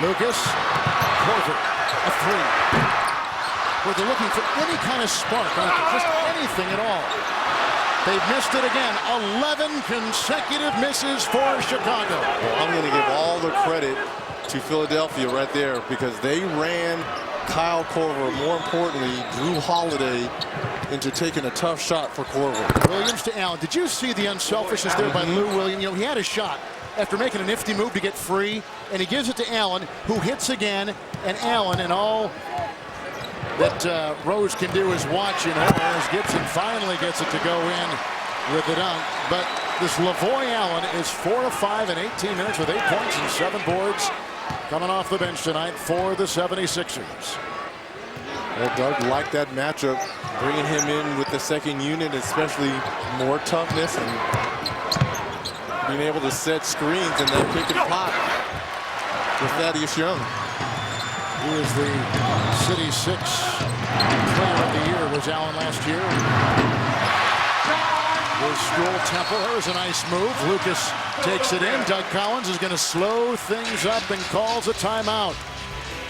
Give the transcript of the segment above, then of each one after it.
Lucas, Corver, a three. Where they're looking for any kind of spark, just anything at all. They've missed it again. 11 consecutive misses for Chicago. Well, I'm going to give all the credit to Philadelphia right there because they ran Kyle Korver, more importantly, Drew Holiday, into taking a tough shot for Korver. Williams to Allen. Did you see the unselfishness there by Lou Williams? You know, he had a shot after making a nifty move to get free, and he gives it to Allen, who hits again, and Allen, and all that Rose can do is watch, and as Gibson finally gets it to go in with the dunk. But this Lavoy Allen is 4 of 5 in 18 minutes with 8 points and 7 boards coming off the bench tonight for the 76ers. Well, Doug liked that matchup, bringing him in with the second unit, especially more toughness and being able to set screens and then pick and pop with Thaddeus Young. He was the City 6 Player of the Year, was Allen last year. His school Temple. There was a nice move. Lucas takes it in. Doug Collins is going to slow things up and calls a timeout.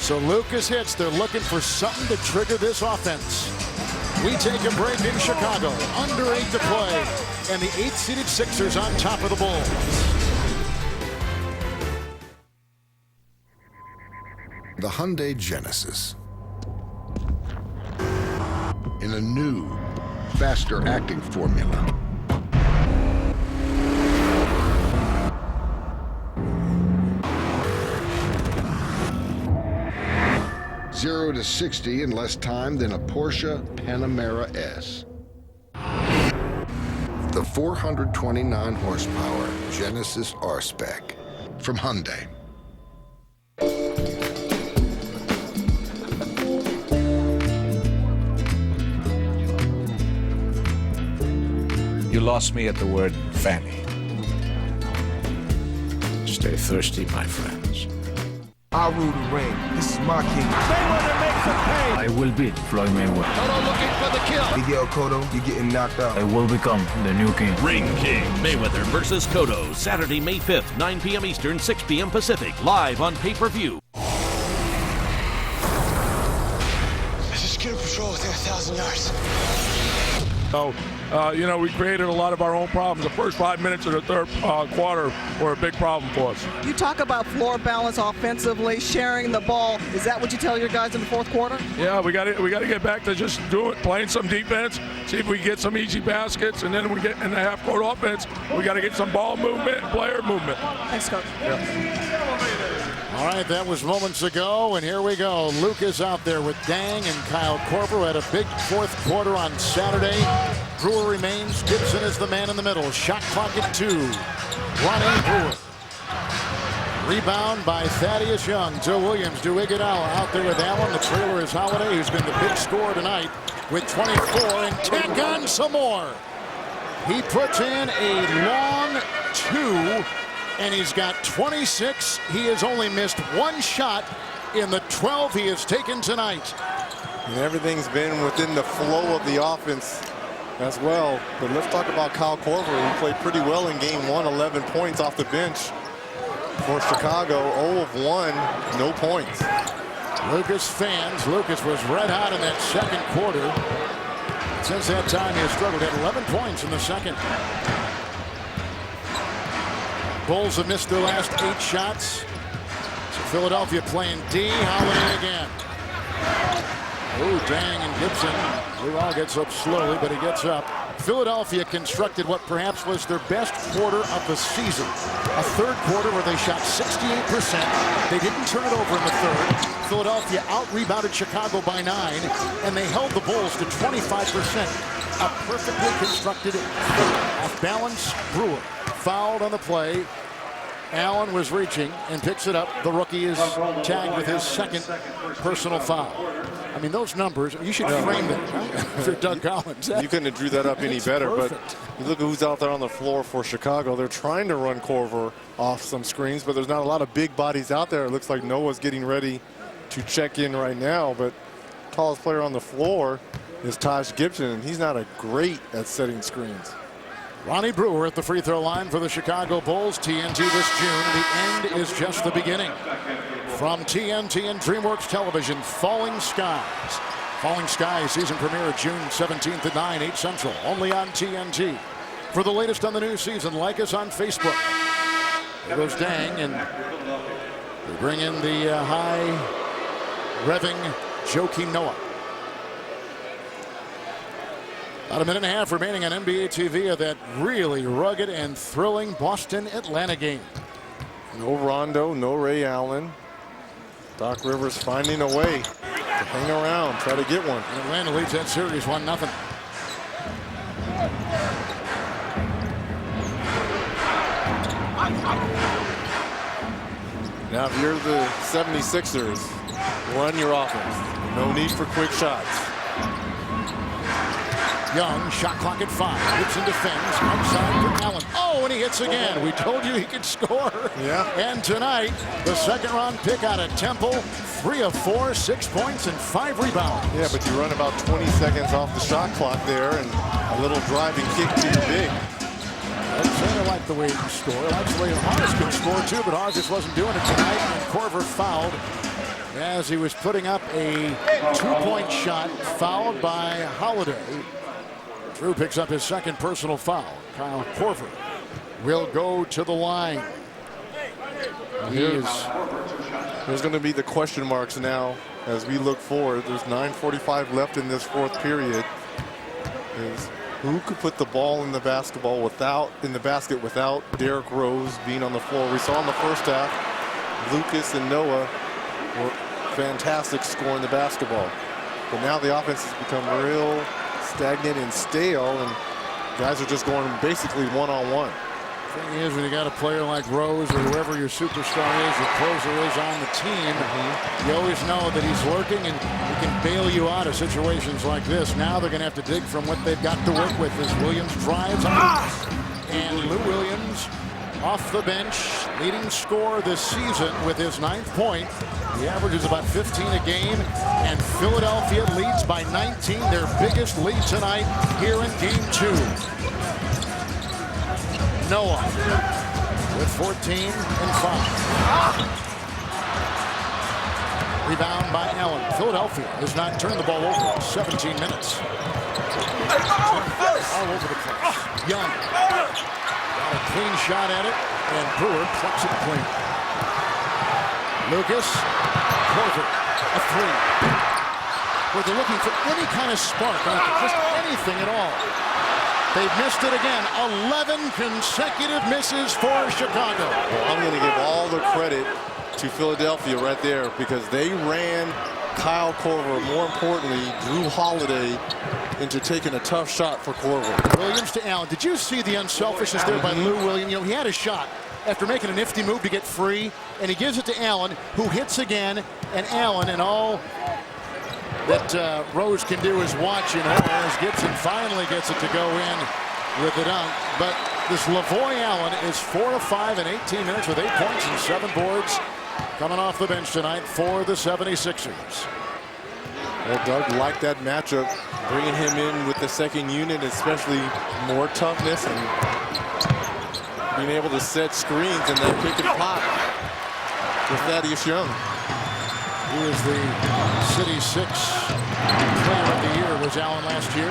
So Lucas hits. They're looking for something to trigger this offense. We take a break in Chicago. Under 8 to play. And the 8-seeded Sixers on top of the Bulls. The Hyundai Genesis. In a new, faster acting formula. Zero to 60 in less time than a Porsche Panamera S. The 429 horsepower Genesis R-Spec from Hyundai. You lost me at the word Fanny. Stay thirsty, my friends. I rule the ring. This is my king. Mayweather makes a pay. I will beat Floyd Mayweather. Cotto looking for the kill. Miguel Cotto, you're getting knocked out. I will become the new king. Ring King. Mayweather versus Cotto. Saturday, May 5th, 9 p.m. Eastern, 6 p.m. Pacific. Live on pay-per-view. Just get a patrol within 1,000 yards. So, you know, we created a lot of our own problems. The first 5 minutes of the third quarter were a big problem for us. You talk about floor balance offensively, sharing the ball. Is that what you tell your guys in the fourth quarter? Yeah, we got to get back to just playing some defense, see if we can get some easy baskets, and then we get in the half-court offense. We got to get some ball movement, player movement. Thanks, Coach. Yeah. All right, that was moments ago, and here we go. Lucas out there with Dang and Kyle Korver had a big fourth quarter on Saturday. Brewer remains. Gibson is the man in the middle. Shot clock at 2. Ronnie Brewer. Rebound by Thaddeus Young. Joe Williams, Iguodala out there with Allen. The trailer is Holiday, who's been the big scorer tonight with 24, and tack on some more. He puts in a long 2. And he's got 26. He has only missed 1 shot in the 12 he has taken tonight. And everything's been within the flow of the offense as well. But let's talk about Kyle Korver, who played pretty well in game 1, 11 points off the bench for Chicago. 0 of 1, no points. Lucas fans. Lucas was red hot in that second quarter. Since that time, he has struggled. Had 11 points in the second. Bulls have missed their last 8 shots. So Philadelphia playing D. Holiday again. Oh, Dang and Gibson. Lou gets up slowly, but he gets up. Philadelphia constructed what perhaps was their best quarter of the season. A third quarter where they shot 68%. They didn't turn it over in the third. Philadelphia out-rebounded Chicago by 9, and they held the Bulls to 25%. A perfectly constructed off-balance Brewer. Fouled on the play. Allen was reaching and picks it up. The rookie is tagged with his second personal foul. I mean, those numbers, you should frame them for Doug Collins. You couldn't have drew that up any better, perfect. But you look at who's out there on the floor for Chicago. They're trying to run Korver off some screens, but there's not a lot of big bodies out there. It looks like Noah's getting ready to check in right now, but tallest player on the floor is Taj Gibson, and he's not great at setting screens. Ronnie Brewer at the free throw line for the Chicago Bulls. TNT this June. The end is just the beginning. From TNT and DreamWorks Television, Falling Skies. Falling Skies season premiere June 17th at 9, 8 Central, only on TNT. For the latest on the new season, like us on Facebook. There goes Dang, and they bring in the high revving Joakim Noah. About a minute and a half remaining on NBA TV of that really rugged and thrilling Boston-Atlanta game. No Rondo, no Ray Allen. Doc Rivers finding a way to hang around, try to get one. And Atlanta leads that series 1-0. Now, if you're the 76ers, run your offense. No need for quick shots. Young, shot clock at 5. Gibson defends, outside for Allen. Oh, and he hits again. We told you he could score. Yeah. And tonight, the second-round pick out of Temple, 3 of 4, 6 points and 5 rebounds. Yeah, but you run about 20 seconds off the shot clock there, and a little driving kick to your big. I like the way he scored. Actually, Hawes could score too, but Hawes just wasn't doing it tonight. And Korver fouled as he was putting up a 2-point shot, fouled by Holiday. Drew picks up his second personal foul. Kyle Korver will go to the line. There's going to be the question marks now as we look forward. There's 9:45 left in this fourth period. Who could put the ball in the basket without Derrick Rose being on the floor? We saw in the first half, Lucas and Noah were fantastic scoring the basketball. But now the offense has become real stagnant and stale, and guys are just going basically one-on-one. The thing is, when you got a player like Rose or whoever your superstar is, your closer is on the team, you always know that he's lurking and he can bail you out of situations like this. Now they're going to have to dig from what they've got to work with as Williams drives on. And Lou Williams off the bench, leading scorer this season with his 9th point. He averages about 15 a game, and Philadelphia leads by 19, their biggest lead tonight here in Game 2. Noah with 14 and 5. Rebound by Allen. Philadelphia has not turned the ball over in 17 minutes. All over the place. Young got a clean shot at it, and Brewer plucks it clean. Lucas, Korver, a 3. Where they're looking for any kind of spark, just anything at all. They've missed it again. 11 consecutive misses for Chicago. Well, I'm going to give all the credit to Philadelphia right there because they ran Kyle Korver, more importantly, Drew Holiday, into taking a tough shot for Korver. Williams to Allen. Did you see the unselfishness there by Lou Williams? You know, he had a shot after making a nifty move to get free, and he gives it to Allen, who hits again, and Allen, and all that Rose can do is watch, and as Gibson finally gets it to go in with the dunk. But this Lavoy Allen is 4 of 5 in 18 minutes with 8 points and 7 boards coming off the bench tonight for the 76ers. Well, Doug liked that matchup, bringing him in with the second unit, especially more toughness and being able to set screens and then pick and pop with Thaddeus Young. He was the City 6 Player of the Year, was Allen last year.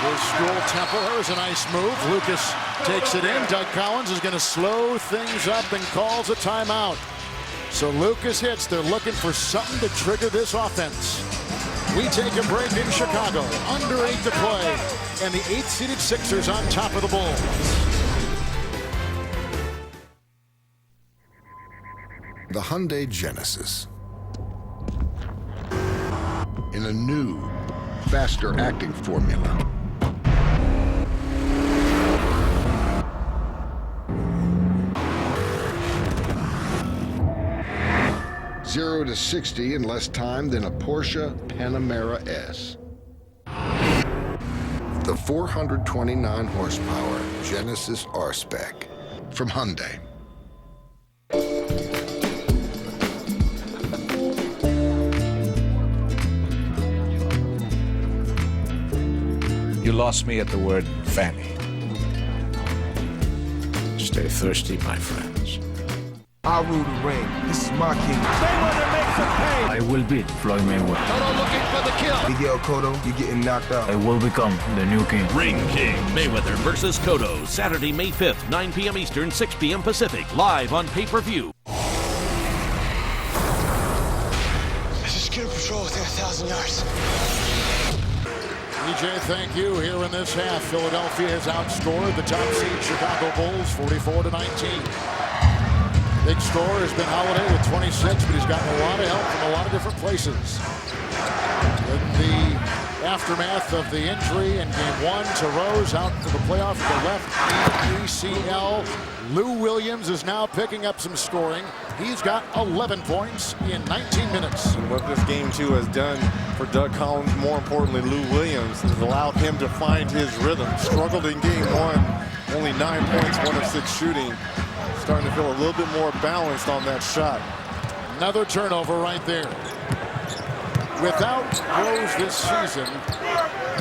His school Temple. There was a nice move. Lucas takes it in. Doug Collins is going to slow things up and calls a timeout. So Lucas hits. They're looking for something to trigger this offense. We take a break in Chicago. Under 8 to play. And the 8th-seeded Sixers on top of the Bulls. The Hyundai Genesis. In a new, faster acting formula. Zero to 60 in less time than a Porsche Panamera S. The 429 horsepower Genesis R-Spec from Hyundai. You lost me at the word Fanny. Stay thirsty, my friends. I rule the ring. This is my kingdom. Mayweather makes a pay. I will beat Floyd Mayweather. Cotto looking for the kill. Miguel Cotto, you're getting knocked out. I will become the new king. Ring King Mayweather versus Cotto, Saturday, May 5th, 9 p.m. Eastern, 6 p.m. Pacific, live on pay-per-view. I just get a patrol within 1,000 yards. EJ, thank you. Here in this half, Philadelphia has outscored the top seed Chicago Bulls 44-19. Big scorer has been Holiday with 26, but he's gotten a lot of help from a lot of different places. In the aftermath of the injury in Game 1 to Rose out for the playoff, the left ACL. Lou Williams is now picking up some scoring. He's got 11 points in 19 minutes. And what this Game 2 has done for Doug Collins, more importantly Lou Williams, has allowed him to find his rhythm. Struggled in Game 1, only 9 points, 1 of 6 shooting. Starting to feel a little bit more balanced on that shot. Another turnover right there. Without Rose this season,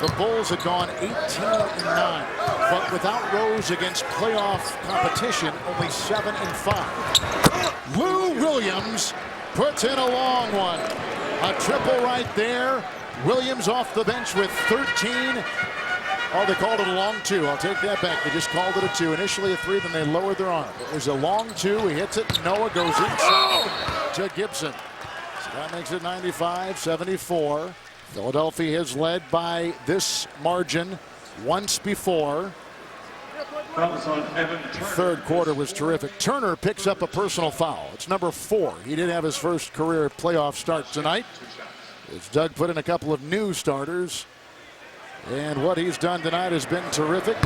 the Bulls had gone 18-9. But without Rose against playoff competition, only 7-5. Lou Williams puts in a long one. A triple right there. Williams off the bench with 13. Oh, they called it a long 2. I'll take that back. They just called it a 2. Initially a 3, then they lowered their arm. It was a long 2. He hits it. Noah goes inside to Gibson. So that makes it 95-74. Philadelphia has led by this margin once before. Third quarter was terrific. Turner picks up a personal foul. It's number 4. He did have his first career playoff start tonight. As Doug put in a couple of new starters. And what he's done tonight has been terrific.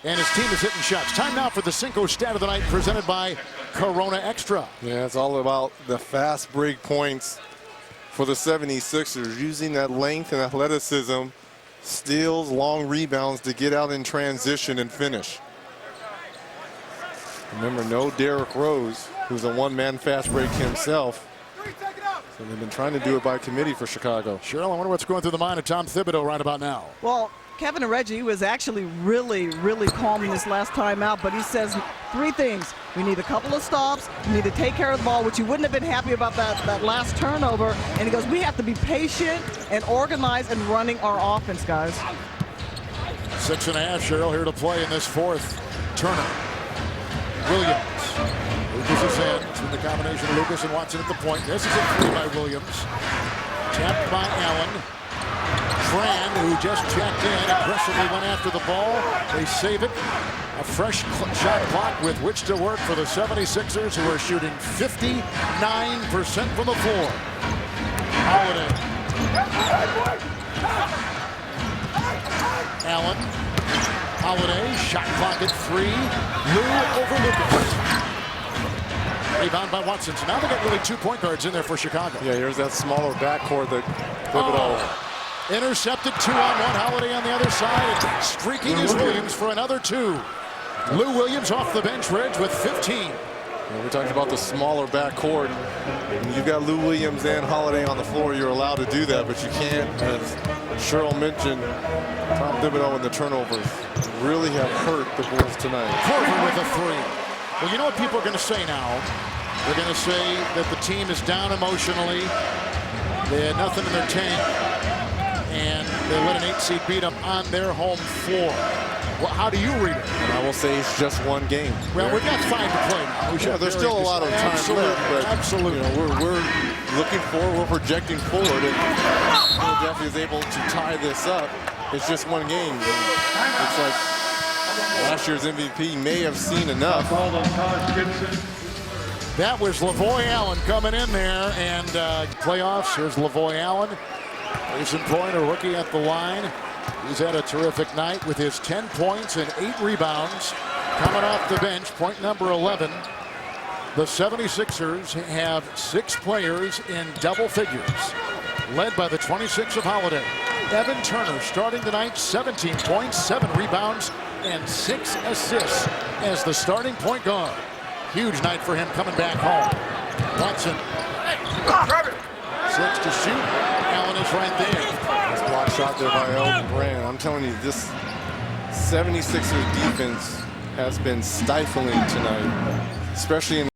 And his team is hitting shots. Time now for the Cinco Stat of the Night presented by Corona Extra. Yeah, it's all about the fast break points for the 76ers. Using that length and athleticism, steals, long rebounds to get out in transition and finish. Remember, no Derrick Rose, who's a one-man fast break himself. So they've been trying to do it by committee for Chicago. Cheryl, I wonder what's going through the mind of Tom Thibodeau right about now. Well, Kevin and Reggie was actually really calm in this last time out, but he says 3 things. We need a couple of stops. We need to take care of the ball, which you wouldn't have been happy about that last turnover. And he goes, we have to be patient and organized in running our offense, guys. 6.5, Cheryl, here to play in this fourth. Turner. Williams. Lucas is in. It's been the combination of Lucas and Watson at the point. This is a 3 by Williams. Tapped by Allen. Tran, who just checked in, aggressively went after the ball. They save it. A fresh shot clock with which to work for the 76ers, who are shooting 59% from the floor. Holiday. Allen. Holiday, shot clock at 3. Lou over Lucas. Rebound by Watson. So now they got really 2 point guards in there for Chicago. Yeah, here's that smaller backcourt that Thibodeau. Intercepted 2-on-1. Holiday on the other side. Streaking is Williams for another 2. Lou Williams off the bench, Reg, with 15. We're talking about the smaller backcourt. You've got Lou Williams and Holiday on the floor. You're allowed to do that, but you can't, as Cheryl mentioned, Tom Thibodeau and the turnovers really have hurt the Bulls tonight. Corver with a 3. Well, you know what people are going to say now? They're going to say that the team is down emotionally. They had nothing in their tank. And they let an 8 seed beat them on their home floor. Well, how do you read it? And I will say it's just one game. Well, we've got 5 to play now. Yeah, there's still a lot of time left, but absolutely. You know, we're looking forward, we're projecting forward, and Philadelphia is able to tie this up. It's just one game. And it's like last year's MVP may have seen enough. That was Lavoy Allen coming in there, and playoffs. Here's Lavoy Allen. Case in point, a rookie at the line. He's had a terrific night with his 10 points and 8 rebounds. Coming off the bench, point number 11. The 76ers have 6 players in double figures, led by the 26 of Holiday. Evan Turner starting tonight, 17 points, 7 rebounds, and 6 assists as the starting point guard. Huge night for him coming back home. Watson. 6 to shoot. Allen is right there. Nice block shot there by Elton Brand. I'm telling you, this 76ers defense has been stifling tonight, especially in